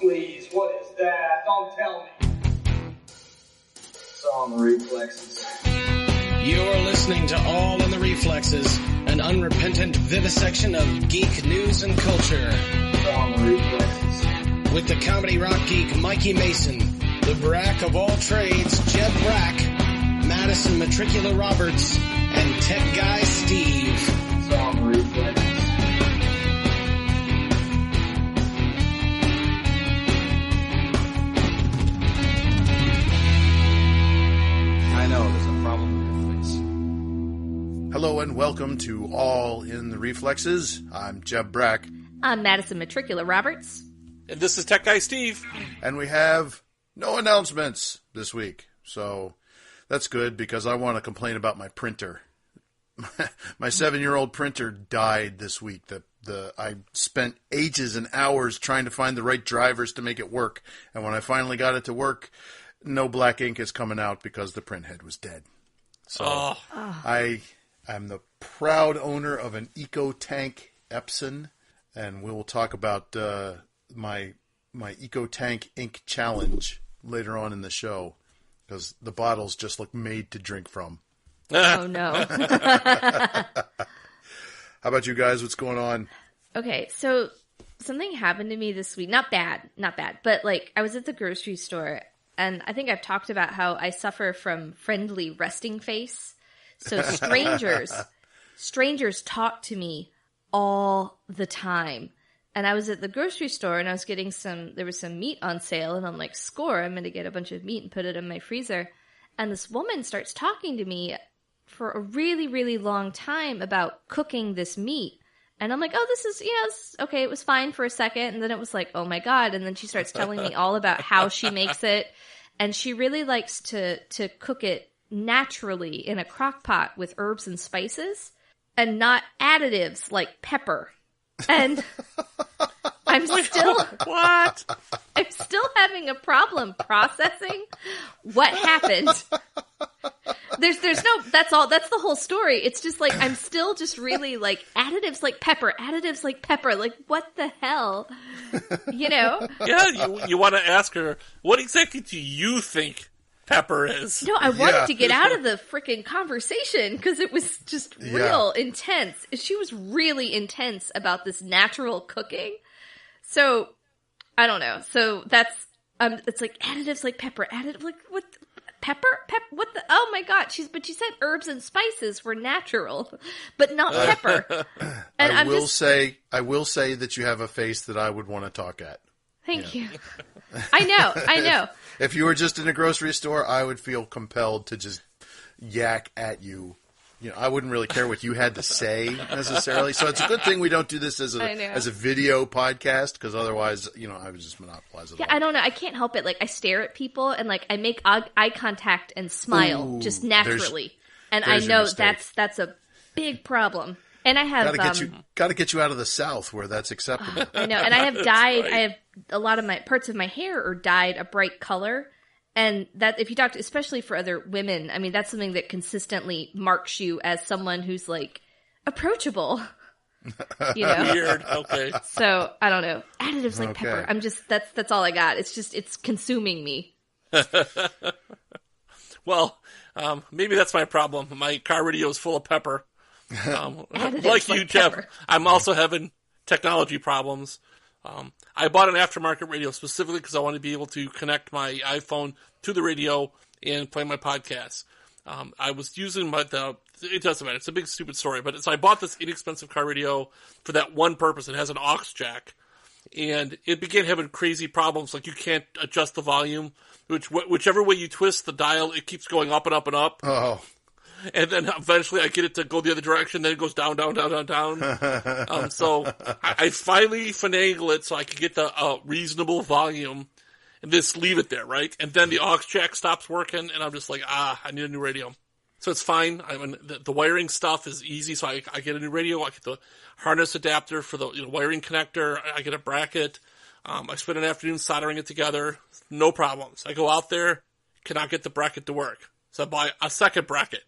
Please, what is that? Don't tell me. It's all in the Reflexes. You're listening to All in the Reflexes, an unrepentant vivisection of geek news and culture. It's all in the Reflexes. With the comedy rock geek Mikey Mason, the Brack of all trades Jeb Brack, Madison Metricula Roberts, and tech guy Steve. It's all in the Reflexes. I know, there's a problem with your face. Hello and welcome to All in the Reflexes. I'm Jeb Brack. I'm Madison Metricula Roberts. And this is Tech Guy Steve. And we have no announcements this week. So that's good because I want to complain about my printer. My 7-year-old printer died this week. I spent ages and hours trying to find the right drivers to make it work. And when I finally got it to work, no black ink is coming out because the print head was dead. So I am the proud owner of an EcoTank Epson, and we will talk about my EcoTank ink challenge later on in the show because the bottles just look made to drink from. Oh, no. How about you guys? What's going on? Okay, so something happened to me this week. Not bad, but like I was at the grocery store. And I think I've talked about how I suffer from friendly resting face. So strangers talk to me all the time. And I was at the grocery store and I was getting there was some meat on sale. And I'm like, score, I'm going to get a bunch of meat and put it in my freezer. And this woman starts talking to me for a really, really long time about cooking this meat. And I'm like, oh, this is okay. It was fine for a second. And then it was like, oh my God. And then she starts telling me all about how she makes it. And she really likes to cook it naturally in a crock pot with herbs and spices and not additives like pepper. And I'm still having a problem processing what happened. There's no, that's the whole story. It's just like, I'm still just really like additives like pepper, like what the hell, you know? Yeah, you want to ask her, what exactly do you think pepper is? No, I wanted to get out of the freaking conversation because it was just real intense. She was really intense about this natural cooking. So, I don't know. So that's, it's like additives like pepper, like what? Pepper? What the? Oh my God! She said herbs and spices were natural, but not pepper. And I will say that you have a face that I would want to talk at. Thank you. I know. If you were just in a grocery store, I would feel compelled to just yak at you. You know, I wouldn't really care what you had to say necessarily. So it's a good thing we don't do this as a video podcast because otherwise, I would just monopolize it. Yeah, I don't know. I can't help it. Like I stare at people and like I make eye contact and smile just naturally, and I know that's a big problem. And I have got to get you out of the South where that's acceptable. I know, and I have dyed. Right. I have a lot of my parts of my hair are dyed a bright color. And that, if you talk to, especially for other women, I mean, that's something that consistently marks you as someone who's like approachable, Weird. Okay. So I don't know. Additives like pepper. I'm just, that's all I got. It's consuming me. Well, maybe that's my problem. My car radio is full of pepper. Like you, Jeff, I'm also having technology problems. I bought an aftermarket radio specifically because I want to be able to connect my iPhone to the radio and play my podcasts. I was using it doesn't matter. It's a big stupid story, but I bought this inexpensive car radio for that one purpose. It has an aux jack, and it began having crazy problems. Like you can't adjust the volume, whichever way you twist the dial, it keeps going up and up and up. Oh. And then eventually I get it to go the other direction, then it goes down, down, down, down, down. So I finally finagle it so I can get the reasonable volume and just leave it there, right? And then the aux jack stops working, and I'm just like, I need a new radio. So it's fine. The wiring stuff is easy, so I get a new radio. I get the harness adapter for the wiring connector. I get a bracket. I spend an afternoon soldering it together. No problems. I go out there, cannot get the bracket to work. So I buy a second bracket.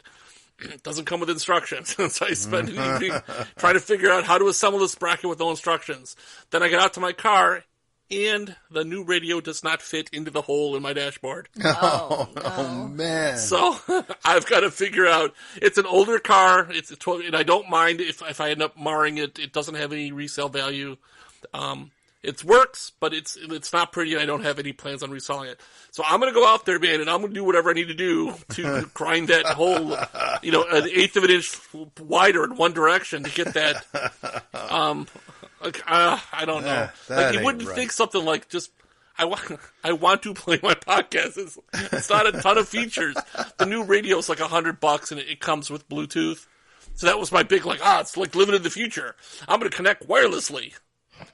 It doesn't come with instructions. So I spend an evening trying to figure out how to assemble this bracket with no instructions. Then I get out to my car, and the new radio does not fit into the hole in my dashboard. Oh, man. So I've got to figure out. It's an older car. It's a 12, and I don't mind if I end up marring it. It doesn't have any resale value. It works, but it's not pretty, and I don't have any plans on reselling it. So I'm going to go out there, man, and I'm going to do whatever I need to do to grind that hole, an eighth of an inch wider in one direction to get that. I don't know. That You wouldn't think something like just. I want to play my podcast. It's not a ton of features. The new radio is like $100, and it comes with Bluetooth. So that was my big it's like living in the future. I'm going to connect wirelessly.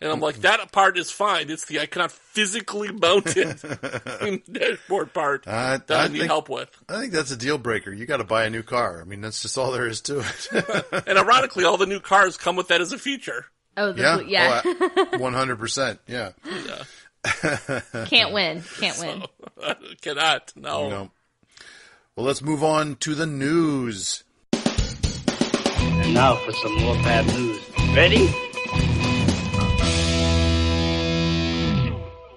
And I'm like, that part is fine. It's the I cannot physically mount it in the dashboard part that I need help with. I think that's a deal breaker. You got to buy a new car. I mean, that's just all there is to it. And ironically, all the new cars come with that as a feacher. Oh, yeah. 100%. Yeah. Can't win. Cannot. No. Well, let's move on to the news. And now for some more bad news. Ready?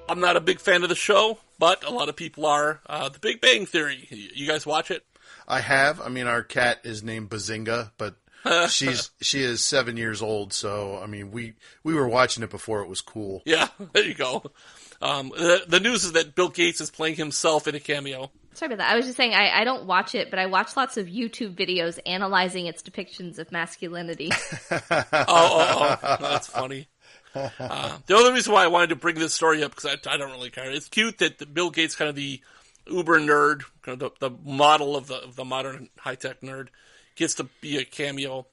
I'm not a big fan of the show, but a lot of people are. The Big Bang Theory. You guys watch it? I have. I mean, our cat is named Bazinga, but she is 7 years old. So, I mean, we were watching it before it was cool. Yeah, there you go. The news is that Bill Gates is playing himself in a cameo. Sorry about that. I was just saying I don't watch it, but I watch lots of YouTube videos analyzing its depictions of masculinity. Oh, that's funny. The other reason why I wanted to bring this story up, because I don't really care. It's cute that Bill Gates, kind of the uber nerd, kind of the model of the modern high-tech nerd, gets to be a cameo.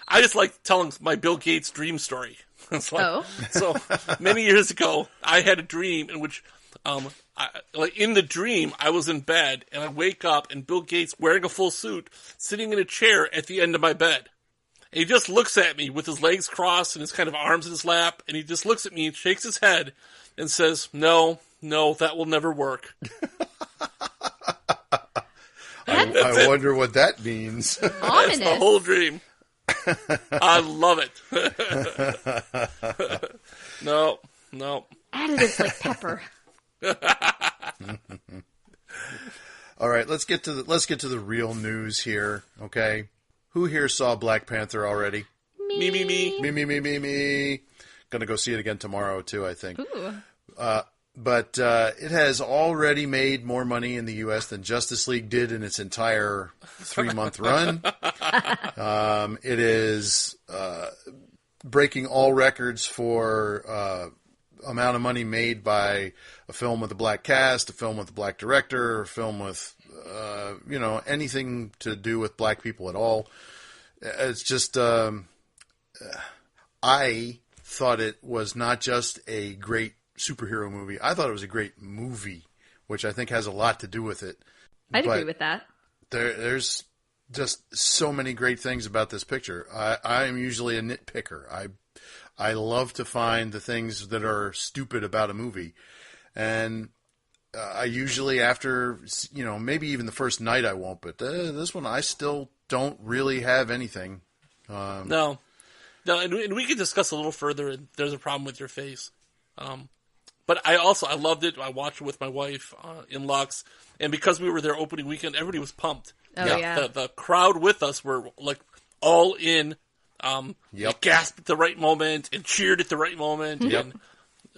I just like telling my Bill Gates dream story. So many years ago, I had a dream in which, in the dream, I was in bed, and I wake up, and Bill Gates, wearing a full suit, sitting in a chair at the end of my bed. And he just looks at me with his legs crossed and his kind of arms in his lap, and he just looks at me and shakes his head and says, no, that will never work. I wonder what that means. That's the whole dream. I love it. No. Additives like pepper. All right, let's get to the real news here, okay? Who here saw Black Panther already? Me. Gonna go see it again tomorrow, too, I think. Ooh. But it has already made more money in the U.S. than Justice League did in its entire 3-month run. It is breaking all records for amount of money made by a film with a black cast, a film with a black director, a film with anything to do with black people at all. It's just I thought it was not just a great superhero movie. I thought it was a great movie, which I think has a lot to do with it. I'd agree with that. There's just so many great things about this picture. I am usually a nitpicker. I love to find the things that are stupid about a movie. And I usually, after, maybe even the first night I won't, but this one I still don't really have anything. No, and we can discuss a little further, and there's a problem with your face. But I loved it. I watched it with my wife in Lux, and because we were there opening weekend, everybody was pumped. Oh, yeah. The crowd with us were like all in. Gasped at the right moment and cheered at the right moment. Yep.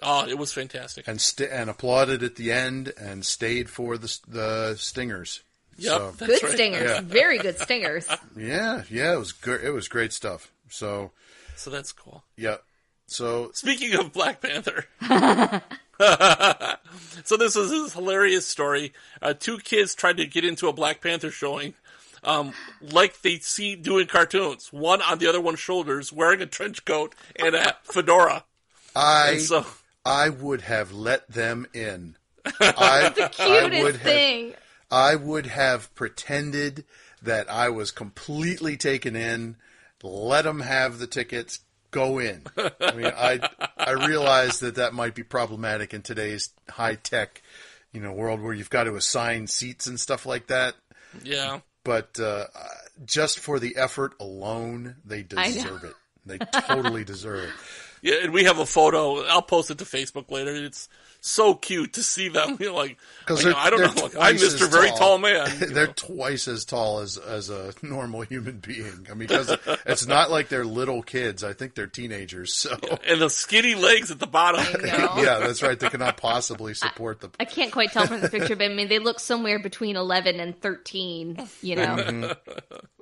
And it was fantastic. And applauded at the end and stayed for the stingers. Yep, so, good right. stingers. Yeah. Very good stingers. Yeah, it was good. It was great stuff. So that's cool. Yeah. So speaking of Black Panther, so this was this hilarious story. 2 kids tried to get into a Black Panther showing, like they see doing cartoons. One on the other one's shoulders, wearing a trench coat and a fedora. I would have let them in. The cutest thing. I would have pretended that I was completely taken in, let them have the tickets, go in. I mean, I realize that might be problematic in today's high-tech, world where you've got to assign seats and stuff like that. Yeah. But just for the effort alone, they deserve it. They totally deserve it. Yeah, and we have a photo. I'll post it to Facebook later. It's so cute to see them. I don't know. Like, I'm Mr. Very Tall Man. They're twice as tall as a normal human being. I mean, because it's not like they're little kids. I think they're teenagers. So and the skinny legs at the bottom. Yeah, that's right. They cannot possibly support the. I can't quite tell from the picture, but I mean, they look somewhere between 11 and 13. Mm-hmm.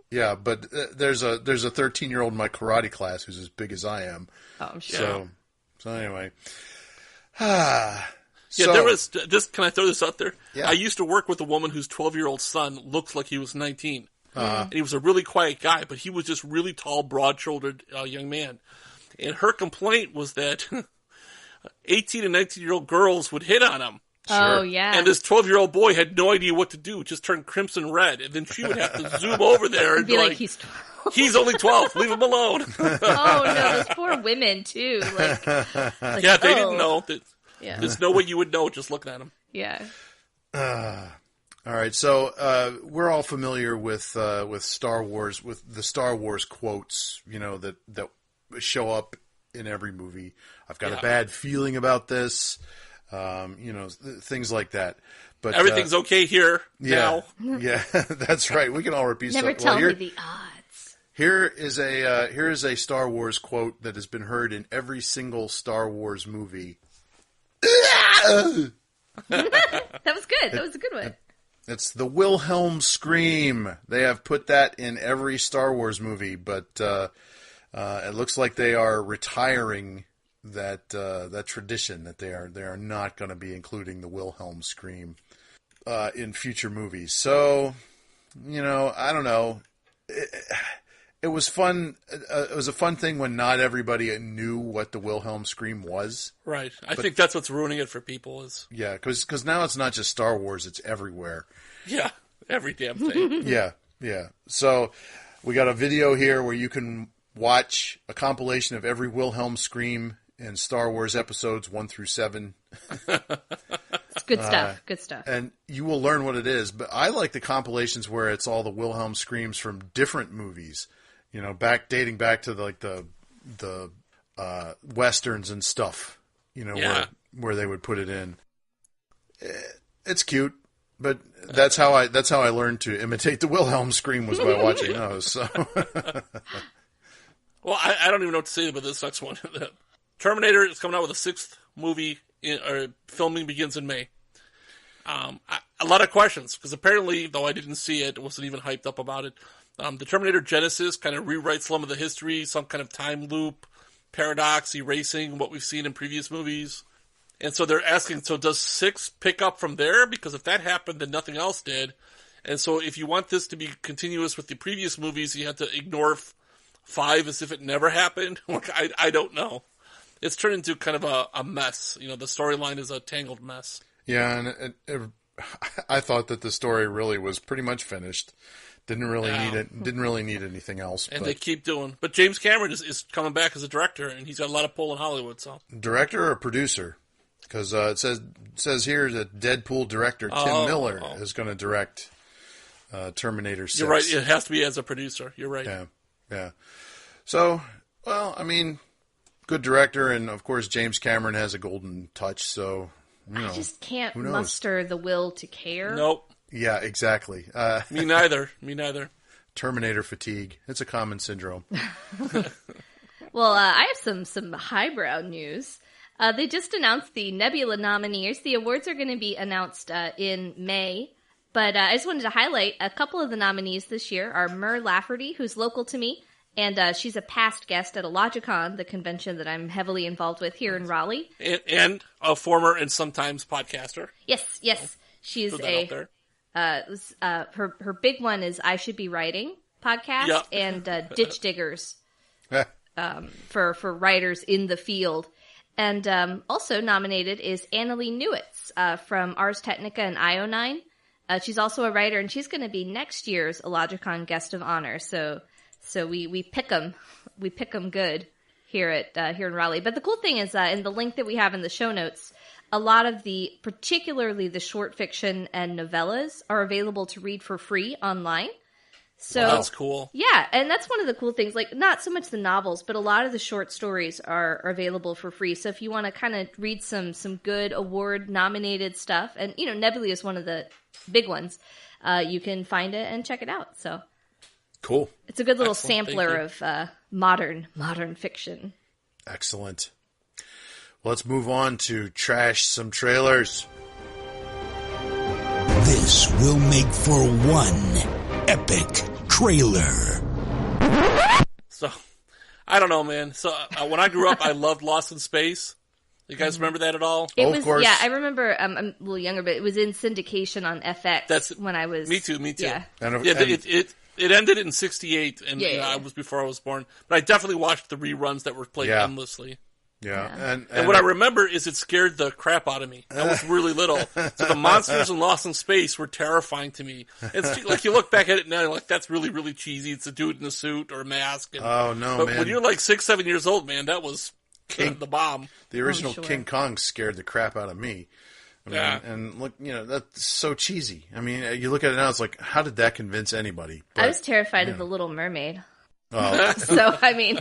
Yeah, but there's a 13-year-old in my karate class who's as big as I am. Oh, I'm sure. So anyway. There was this. Can I throw this out there? Yeah. I used to work with a woman whose 12-year-old son looked like he was 19. And he was a really quiet guy, but he was just really tall, broad-shouldered young man. And her complaint was that 18 and 19-year-old girls would hit on him. Sure. Oh, yeah. And this 12-year-old boy had no idea what to do, just turned crimson red. And then she would have to zoom over there and be like, he's 12. He's only 12. Leave him alone. Oh, no, those poor women, too. Like yeah, they didn't know. There's no way you would know just looking at him. Yeah. All right, so we're all familiar with Star Wars, with the Star Wars quotes, that show up in every movie. I've got a bad feeling about this. Things like that. But everything's okay here now. Yeah, that's right. We can all repeat. Never tell me the odds. Here is a Star Wars quote that has been heard in every single Star Wars movie. That was good. That was a good one. It's the Wilhelm scream. They have put that in every Star Wars movie, but it looks like they are retiring that tradition, that they are not going to be including the Wilhelm scream in future movies. So, I don't know. It was fun. It was a fun thing when not everybody knew what the Wilhelm scream was. Right. I think that's what's ruining it for people is. Yeah, because now it's not just Star Wars; it's everywhere. Yeah, every damn thing. Yeah. So we got a video here where you can watch a compilation of every Wilhelm scream in Star Wars episodes 1 through 7. It's good stuff. Good stuff. And you will learn what it is. But I like the compilations where it's all the Wilhelm screams from different movies. Dating back to the westerns and stuff. Where they would put it in. It's cute, but that's how I learned to imitate the Wilhelm scream, was by watching those. So. Well, I don't even know what to say about this next one. Terminator is coming out with a 6th movie. Filming begins in May. A lot of questions, because apparently, though I didn't see it, wasn't even hyped up about it. The Terminator Genesis kind of rewrites some of the history, some kind of time loop, paradox, erasing what we've seen in previous movies. And so they're asking, so does 6 pick up from there? Because if that happened, then nothing else did. And so if you want this to be continuous with the previous movies, you have to ignore 5 as if it never happened. I don't know. It's turned into kind of a mess. The storyline is a tangled mess. Yeah, and I thought that the story really was pretty much finished. Didn't really need it. Didn't really need anything else. And they keep doing. But James Cameron is coming back as a director, and he's got a lot of pull in Hollywood. So director or producer? Because it says here that Deadpool director Tim Miller is going to direct Terminator 6. You're right. It has to be as a producer. You're right. Yeah. So, well, I mean, good director, and of course James Cameron has a golden touch. So, I just can't muster the will to care. Nope. Yeah, exactly. Me neither. Terminator fatigue. It's a common syndrome. Well, I have some highbrow news. They just announced the Nebula nominees. The awards are going to be announced in May. But I just wanted to highlight a couple of the nominees this year are Mur Lafferty, who's local to me. And she's a past guest at Logicon, the convention that I'm heavily involved with here in Raleigh. And a former and sometimes podcaster. Yes. She's her big one is I Should Be Writing podcast and Ditch Diggers for writers in the field. And also nominated is Annalie Newitz from Ars Technica and IO9. She's also a writer, and she's going to be next year's Logicon guest of honor. So we pick them good here in Raleigh. But the cool thing is in the link that we have in the show notes, a lot of particularly the short fiction and novellas are available to read for free online. So that's cool. Yeah, and that's one of the cool things. Like, not so much the novels, but a lot of the short stories are available for free. So if you want to kind of read some good award-nominated stuff, and, Nebula is one of the big ones, you can find it and check it out. So Cool. it's a good little Excellent. sampler of modern fiction. Excellent. Well, let's move on to trash some trailers. This will make for one epic trailer. So, I don't know, man. So, when I grew up, I loved Lost in Space. You guys remember that at all? It of was, course. yeah, I remember, I'm a little younger, but it was in syndication on FX That's when I was... Me too. Yeah. It ended in 1968, and Yeah. I was before I was born. But I definitely watched the reruns that were played endlessly. Yeah. And what I remember is it scared the crap out of me. I was really little. So the monsters in Lost in Space were terrifying to me. It's like, you look back at it now, you're like, that's really, really cheesy. It's a dude in a suit or a mask. And, Oh, no, but man. when you're like 6, 7 years old, man, that was the bomb. The original sure. King Kong scared the crap out of me. I mean, Yeah. and look, that's so cheesy. I mean, you look at it now, it's like, how did that convince anybody? But, I was terrified of The Little Mermaid. oh, So, I mean...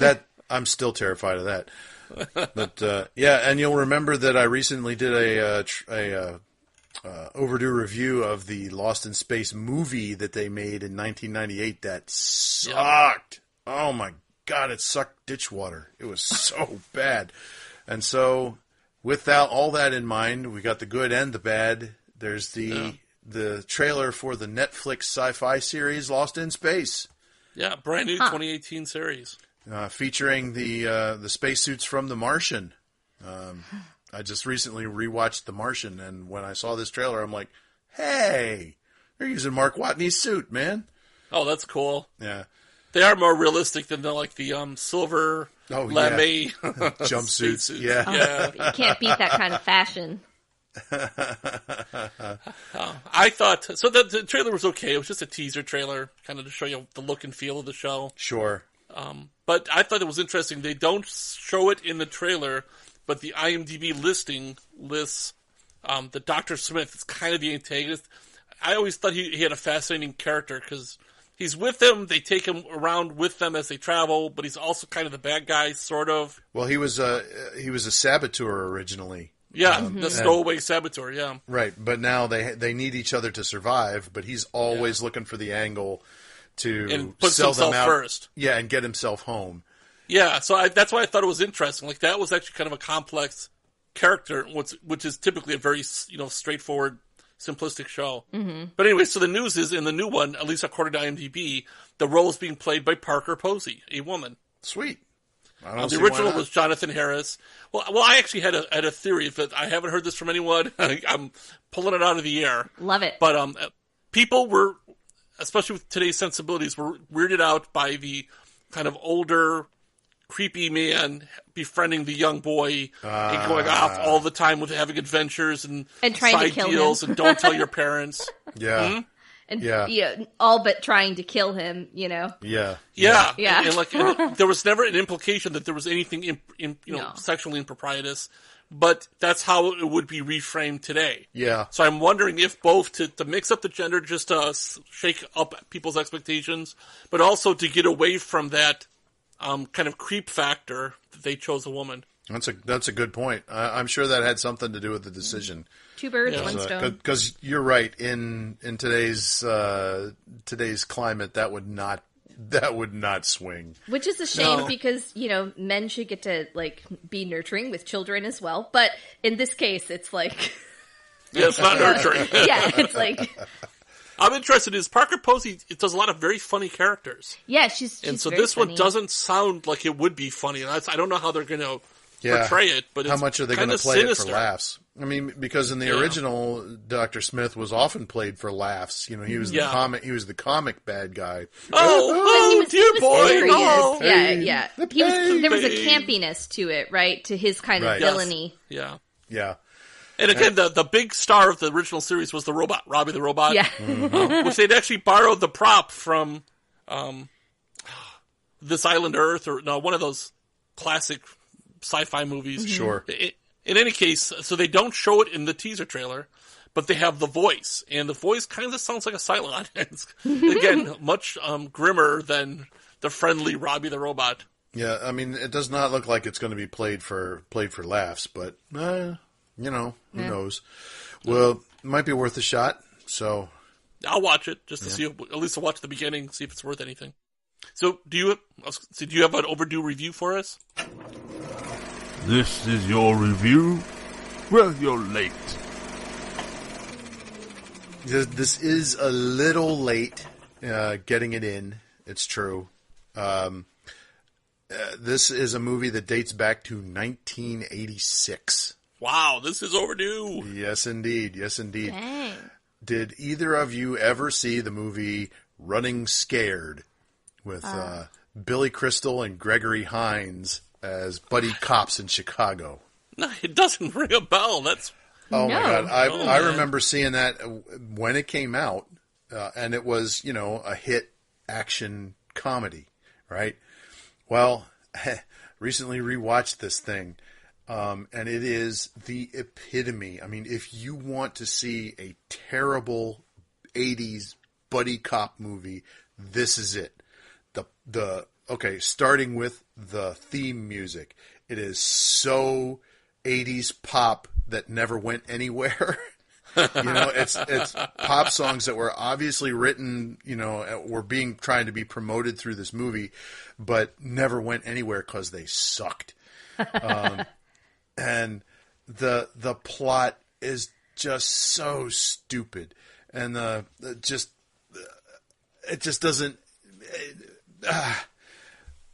I'm still terrified of that. But yeah, and you'll remember that I recently did a overdue review of the Lost in Space movie that they made in 1998 that sucked. Oh my God, it sucked ditch water. It was so bad. And so, with all that in mind, we got the good and the bad. There's the trailer for the Netflix sci-fi series Lost in Space. Yeah, brand new 2018 series. Featuring the spacesuits from The Martian. I just recently rewatched The Martian, and when I saw this trailer, I'm like, hey, they're using Mark Watney's suit, man. Oh, that's cool. Yeah. They are more realistic than the silver lame Jumpsuits. spacesuits. Yeah. Yeah. You can't beat that kind of fashion. I thought so. The trailer was okay. It was just a teaser trailer, kind of to show you the look and feel of the show. Sure. But I thought it was interesting. They don't show it in the trailer, but the IMDb listing lists that Dr. Smith is kind of the antagonist. I always thought he had a fascinating character because he's with them. They take him around with them as they travel, but he's also kind of the bad guy, sort of. Well, he was a saboteur originally. Yeah, the stowaway saboteur, yeah. Right, but now they need each other to survive, but he's always looking for the angle to And puts sell them himself out first. Yeah, and get himself home. Yeah, so that's why I thought it was interesting. Like, that was actually kind of a complex character, which is typically a very, straightforward, simplistic show. Mm-hmm. But anyway, so the news is, in the new one, at least according to IMDb, the role is being played by Parker Posey, a woman. Sweet. I don't see The why original not. was Jonathan Harris. Well, I actually had a theory, but I haven't heard this from anyone. I'm pulling it out of the air. Love it. But people were, especially with today's sensibilities, were weirded out by the kind of older, creepy man befriending the young boy and going off all the time with having adventures and trying to side kill deals him. and don't tell your parents. Yeah. And Yeah. all but trying to kill him, Yeah. Yeah. Yeah. And there was never an implication that there was anything No. sexually improprietous, but that's how it would be reframed today. Yeah. So I'm wondering if both to mix up the gender just to shake up people's expectations, but also to get away from that kind of creep factor that they chose a woman. That's a good point. I'm sure that had something to do with the decision. two birds, one stone. Because you're right. In today's climate, that would not swing. Which is a shame No. because, men should get to, be nurturing with children as well. But in this case, it's like... Yeah, it's not nurturing. yeah, it's like... I'm interested is Parker Posey, it does a lot of very funny characters. Yeah, she's And so very this funny. one doesn't sound like it would be funny. And I don't know how they're going to portray it, but it's how much are they going to play sinister. it for laughs? I mean, because in the original, Dr. Smith was often played for laughs. He was the comic. He was the comic bad guy. Oh, But he dear was boy, serious. no. Yeah. There was a Babe. campiness to it, right? To his kind of Right. villainy. Yeah. Yeah. And again, the big star of the original series was the robot, Robbie the Robot. Yeah. Which they'd actually borrowed the prop from This Island Earth, or one of those classic sci-fi movies. Sure. In any case, so they don't show it in the teaser trailer, but they have the voice, and the voice kind of sounds like a Cylon. It's, again, much grimmer than the friendly Robbie the Robot. Yeah, I mean, it does not look like it's going to be played for laughs, but who knows? Well, it might be worth a shot. So I'll watch it just to see, at least to watch the beginning, see if it's worth anything. So, do you have an overdue review for us? This is your review? Well, you're late. This is a little late getting it in. It's true. This is a movie that dates back to 1986. Wow, this is overdue. Yes, indeed. Yes, indeed. Dang. Did either of you ever see the movie Running Scared with Billy Crystal and Gregory Hines as buddy cops in Chicago? No, it doesn't ring a bell. That's... Oh, No. my God. I remember seeing that when it came out, and it was, a hit action comedy, right? Well, recently rewatched this thing, and it is the epitome. I mean, if you want to see a terrible 80s buddy cop movie, this is it. Starting with the theme music. It is so 80s pop that never went anywhere. It's pop songs that were obviously written, were trying to be promoted through this movie, but never went anywhere because they sucked. And the plot is just so stupid, and it just doesn't.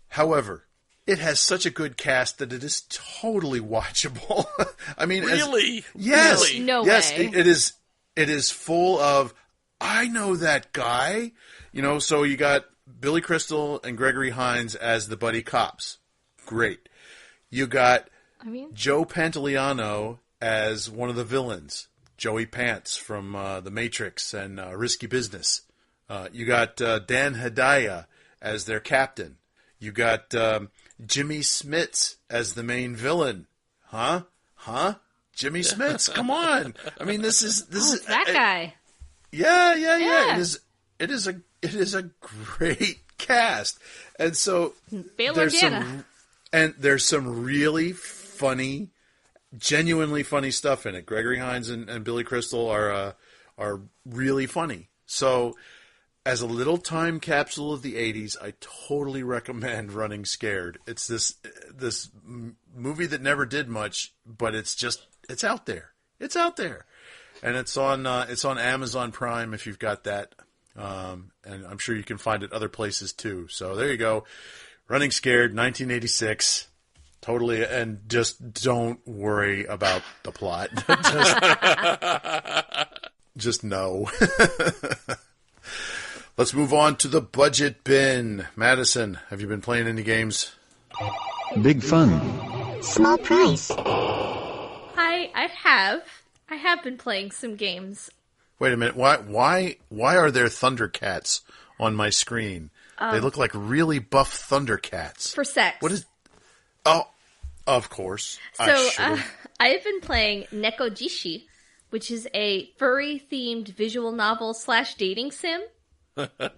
However, it has such a good cast that it is totally watchable. I mean, really? Yes. Really? No yes, way. it is full of, I know that guy. So you got Billy Crystal and Gregory Hines as the buddy cops. Great. You got Joe Pantoliano as one of the villains. Joey Pants from The Matrix and Risky Business. You got Dan Hedaya as their captain. You got Jimmy Smits as the main villain. Huh? Jimmy Smits, come on. I mean, this is That guy. Yeah. Yeah. It is a great cast. And so Bail there's Organa. there's some really funny, genuinely funny stuff in it. Gregory Hines and Billy Crystal are really funny. So as a little time capsule of the 80s, I totally recommend Running Scared. It's this movie that never did much, but it's out there. It's out there. And it's on Amazon Prime if you've got that. And I'm sure you can find it other places too. So there you go. Running Scared, 1986. Totally, and just don't worry about the plot. just know. Let's move on to the budget bin. Madison, have you been playing any games? Big fun. Small price. I have been playing some games. Wait a minute. Why are there Thundercats on my screen? They look like really buff Thundercats. For sex. What is... Oh, of course. So I've been playing Nekojishi, which is a furry-themed visual novel / dating sim.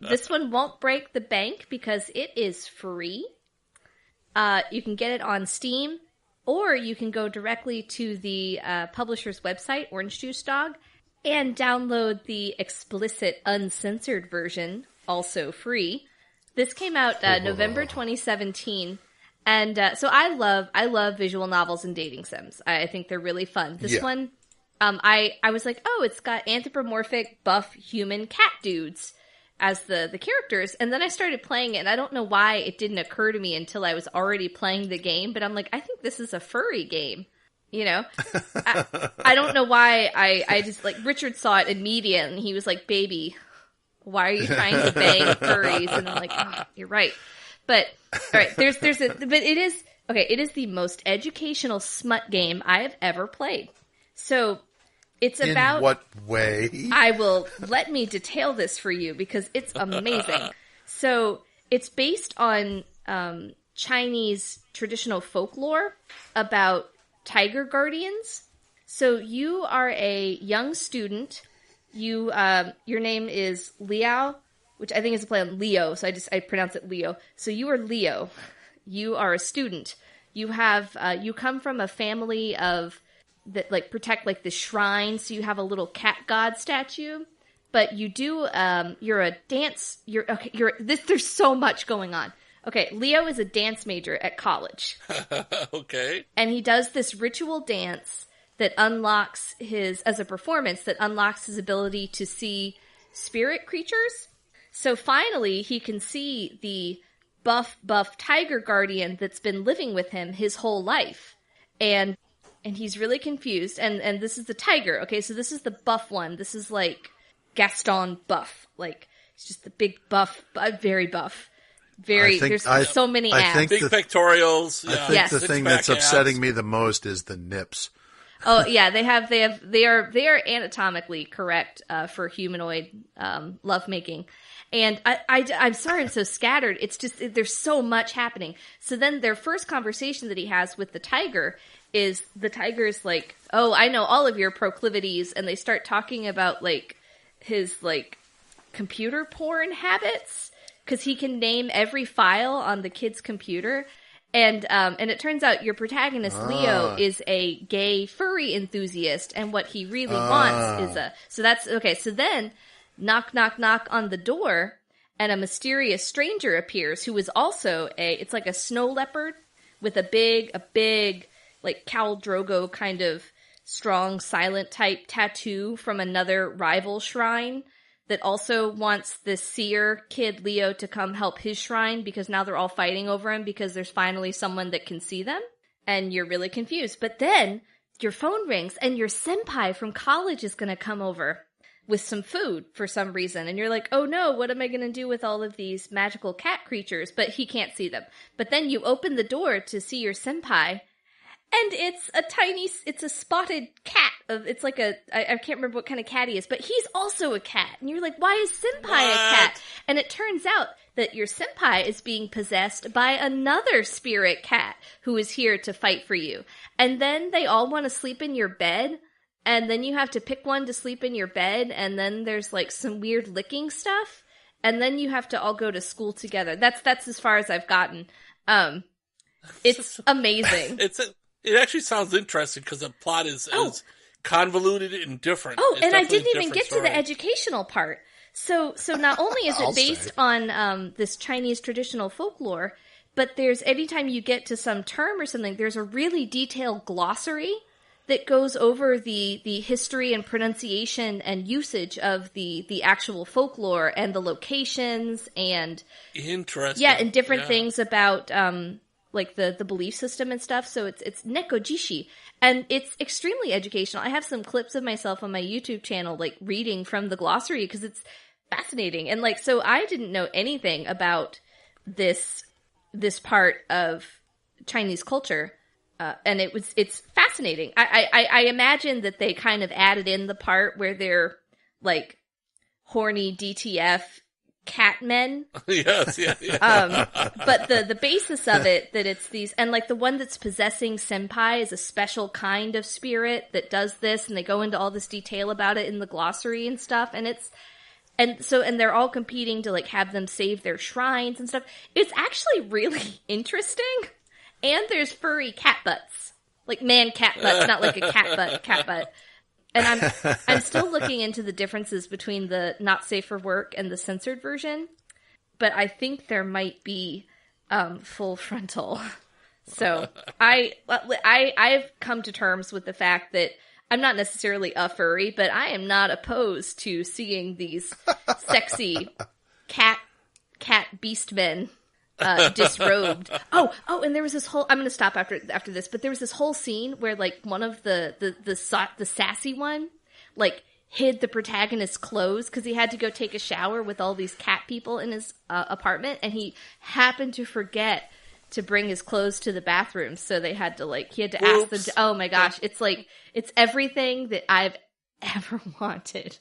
This one won't break the bank because it is free. You can get it on Steam, or you can go directly to the publisher's website, Orange Juice Dog, and download the explicit uncensored version, also free. This came out November 2017, and so I love visual novels and dating sims. I think they're really fun. This one, I was like, oh, it's got anthropomorphic buff human cat dudes as the characters, and then I started playing it, and I don't know why it didn't occur to me until I was already playing the game, but I'm like, I think this is a furry game, I don't know why I just, like, Richard saw it immediately, and he was like, baby, why are you trying to bang furries? And I'm like, oh, you're right. But, alright, it is the most educational smut game I have ever played. So, it's about... In what way? Let me detail this for you because it's amazing. So, it's based on Chinese traditional folklore about tiger guardians. So you are a young student. You, your name is Liao, which I think is a play on Leo, so I pronounce it Leo. So you are Leo. You are a student. You have, you come from a family of, that, like, protect, like, the shrine, so you have a little cat god statue. But you do, you're a dance, there's so much going on. Okay, Leo is a dance major at college. Okay. And he does this ritual dance that unlocks as a performance, that unlocks his ability to see spirit creatures. So finally, he can see the buff tiger guardian that's been living with him his whole life. And he's really confused. And this is the tiger. Okay, so this is the buff one. This is like Gaston buff. Like, it's just the big buff, very buff. There's so many abs. Big pectorials. I think the thing that's upsetting me the most is the nips. Oh yeah, they are anatomically correct for humanoid lovemaking. And I'm sorry I'm so scattered. It's just, there's so much happening. So then their first conversation that he has with the tiger is, the tiger's like, oh, I know all of your proclivities. And they start talking about, like, his, like, computer porn habits. Because he can name every file on the kid's computer. And it turns out your protagonist, Leo, is a gay furry enthusiast. And what he really wants is so that's, okay, so then, knock, knock, knock on the door, and a mysterious stranger appears who is also it's like a snow leopard with a big, like, Khal Drogo kind of strong, silent type tattoo from another rival shrine that also wants this seer kid, Leo, to come help his shrine because now they're all fighting over him because there's finally someone that can see them. And you're really confused. But then your phone rings and your senpai from college is going to come over with some food for some reason. And you're like, oh no, what am I going to do with all of these magical cat creatures? But he can't see them. But then you open the door to see your senpai, and it's a spotted cat. It's like I can't remember what kind of cat he is, but he's also a cat. And you're like, why is senpai a cat? And it turns out that your senpai is being possessed by another spirit cat who is here to fight for you. And then they all want to sleep in your bed. And then you have to pick one to sleep in your bed, and then there's, like, some weird licking stuff, and then you have to all go to school together. That's as far as I've gotten. It's amazing. It actually sounds interesting because the plot is convoluted and different. Oh, and I didn't even get to the educational part. So not only is it based on this Chinese traditional folklore, but there's, anytime you get to some term or something, there's a really detailed glossary that goes over the history and pronunciation and usage of the actual folklore and the locations and interesting. Yeah, and different things about like the belief system and stuff. So it's nekojishi, and it's extremely educational. I have some clips of myself on my YouTube channel, like, reading from the glossary because it's fascinating. And, like, so I didn't know anything about this part of Chinese culture. And it's fascinating. I imagine that they kind of added in the part where they're, like, horny DTF cat men. Yes, yeah. But the basis of it, that it's these, and, like, the one that's possessing senpai is a special kind of spirit that does this, and they go into all this detail about it in the glossary and stuff, and and they're all competing to, like, have them save their shrines and stuff. It's actually really interesting. And there's furry cat butts. Like, man cat butts, not like a cat butt. And I'm still looking into the differences between the not safe for work and the censored version. But I think there might be full frontal. So I've come to terms with the fact that I'm not necessarily a furry, but I am not opposed to seeing these sexy cat beast men disrobed. Oh, and there was this whole, I'm going to stop after this, but there was this whole scene where, like, one of the sassy one, like, hid the protagonist's clothes because he had to go take a shower with all these cat people in his apartment, and he happened to forget to bring his clothes to the bathroom, so he had to ask them to, oh my gosh, it's like, it's everything that I've ever wanted.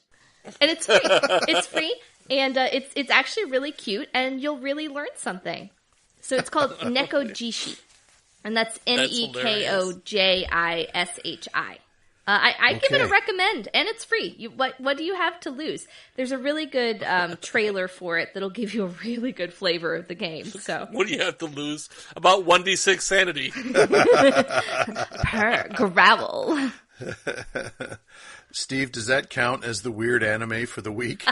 And it's free. It's free. And it's actually really cute, and you'll really learn something. So it's called Nekojishi, and that's Nekojishi. I give it a recommend, and it's free. What do you have to lose? There's a really good trailer for it that'll give you a really good flavor of the game. So what do you have to lose? About 1d6 sanity. Per growl. Steve, does that count as the weird anime for the week?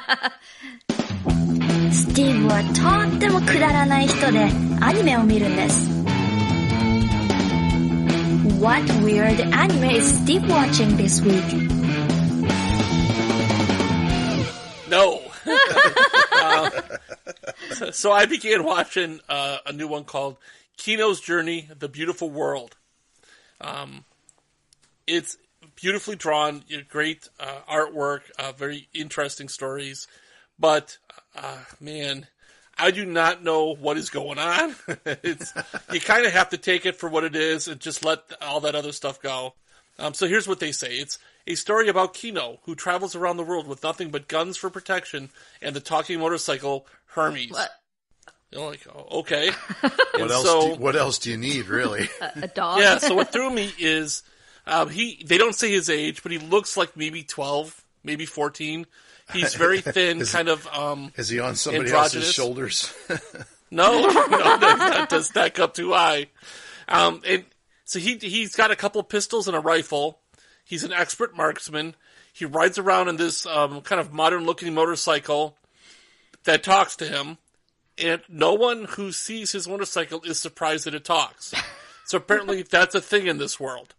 Steve はとってもくだらない人でアニメを見るんです。What weird anime is Steve watching this week? No. So I began watching a new one called Kino's Journey, The Beautiful World. It's beautifully drawn, great artwork, very interesting stories. But, man, I do not know what is going on. You kind of have to take it for what it is and just let all that other stuff go. So here's what they say. It's a story about Kino, who travels around the world with nothing but guns for protection and the talking motorcycle Hermes. What? You're like, oh, okay. What else do you need, really? A dog? Yeah, so what threw me is they don't say his age, but he looks like maybe 12, maybe 14. He's very thin, Is he on somebody androgynous. else's shoulders? No, that does stack up too high. And so he's got a couple of pistols and a rifle. He's an expert marksman. He rides around in this kind of modern-looking motorcycle that talks to him. And no one who sees his motorcycle is surprised that it talks. So apparently that's a thing in this world.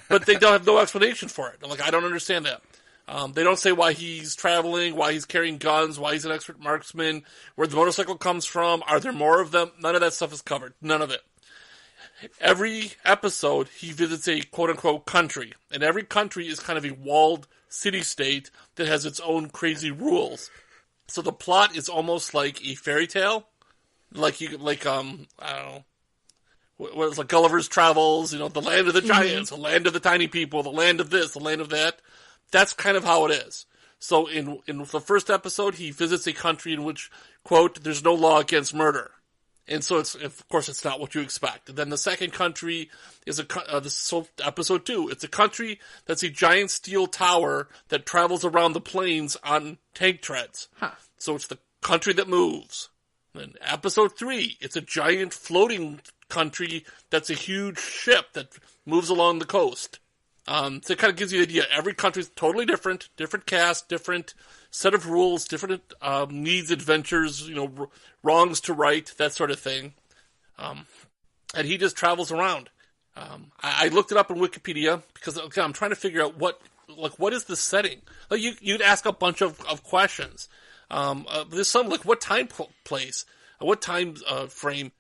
But they don't have no explanation for it. I'm like, I don't understand that. They don't say why he's traveling, why he's carrying guns, why he's an expert marksman, where the motorcycle comes from, are there more of them? None of that stuff is covered. None of it. Every episode, he visits a quote-unquote country. And every country is kind of a walled city-state that has its own crazy rules. So the plot is almost like a fairy tale. I don't know. What is like Gulliver's Travels, the land of the giants, the land of the tiny people, the land of this, the land of that. That's kind of how it is. So in the first episode, he visits a country in which, quote, there's no law against murder. And so of course it's not what you expect. And then the second country is episode 2. It's a country that's a giant steel tower that travels around the plains on tank treads. Huh. So it's the country that moves. Then episode 3, it's a giant floating country that's a huge ship that moves along the coast. So it kind of gives you the idea. Every country is totally different cast, different set of rules, different needs, adventures, wrongs to right, that sort of thing. And he just travels around. I looked it up on Wikipedia because I'm trying to figure out what is the setting. Like you'd ask a bunch of questions. There's some like what time place, what time frame.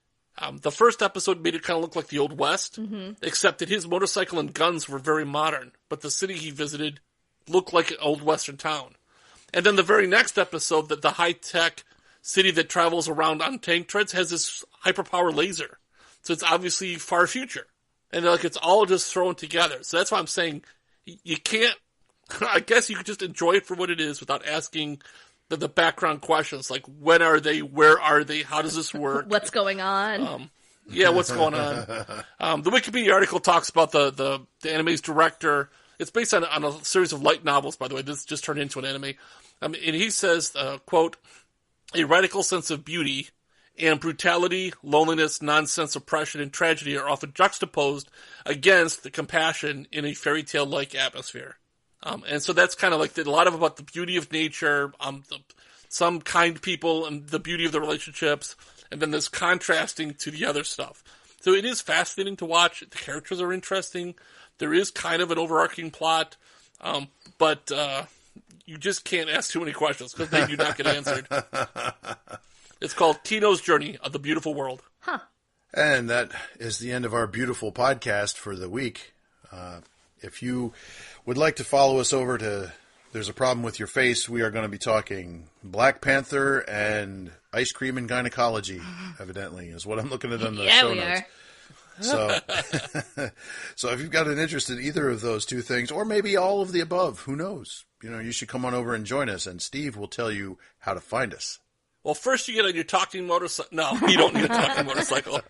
The first episode made it kind of look like the Old West, except that his motorcycle and guns were very modern, but the city he visited looked like an old Western town. And then the very next episode, that the high-tech city that travels around on tank treads has this hyperpower laser. So it's obviously far future. And it's all just thrown together. So that's why I'm saying you can't, I guess you could just enjoy it for what it is without asking the background questions, like when are they, where are they, how does this work? What's going on? What's going on? The Wikipedia article talks about the anime's director. It's based on a series of light novels, by the way. This just turned into an anime. And he says, quote, a radical sense of beauty and brutality, loneliness, nonsense, oppression, and tragedy are often juxtaposed against the compassion in a fairy tale-like atmosphere. And so that's kind of like a lot about the beauty of nature, some kind people and the beauty of the relationships, and then this contrasting to the other stuff. So it is fascinating to watch. The characters are interesting. There is kind of an overarching plot, but you just can't ask too many questions because they do not get answered. It's called Kino's Journey of the Beautiful World. Huh. And that is the end of our beautiful podcast for the week. If you would like to follow us over to There's a Problem With Your Face, we are going to be talking Black Panther and ice cream and gynecology, evidently, is what I'm looking at on the show notes. So if you've got an interest in either of those two things, or maybe all of the above, who knows? You should come on over and join us, and Steve will tell you how to find us. Well, first you get on your talking motorcycle. No, you don't need a talking motorcycle.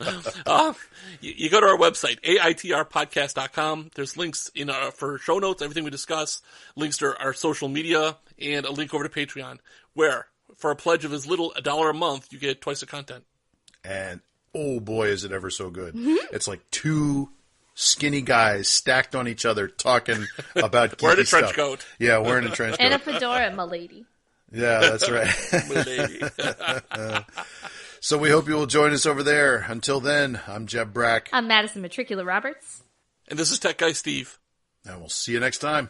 You go to our website, aitrpodcast.com. There's links for show notes, everything we discuss, links to our social media, and a link over to Patreon, where for a pledge of as little $1 a month, you get twice the content. And oh boy, is it ever so good. Mm-hmm. It's like two skinny guys stacked on each other talking about wearing a stuff. trench coat. Yeah, wearing a trench coat. And a fedora, my lady. Yeah, that's right. My lady. So we hope you will join us over there. Until then, I'm Jeb Brack. I'm Madison Matricula Roberts. And this is Tech Guy Steve. And we'll see you next time.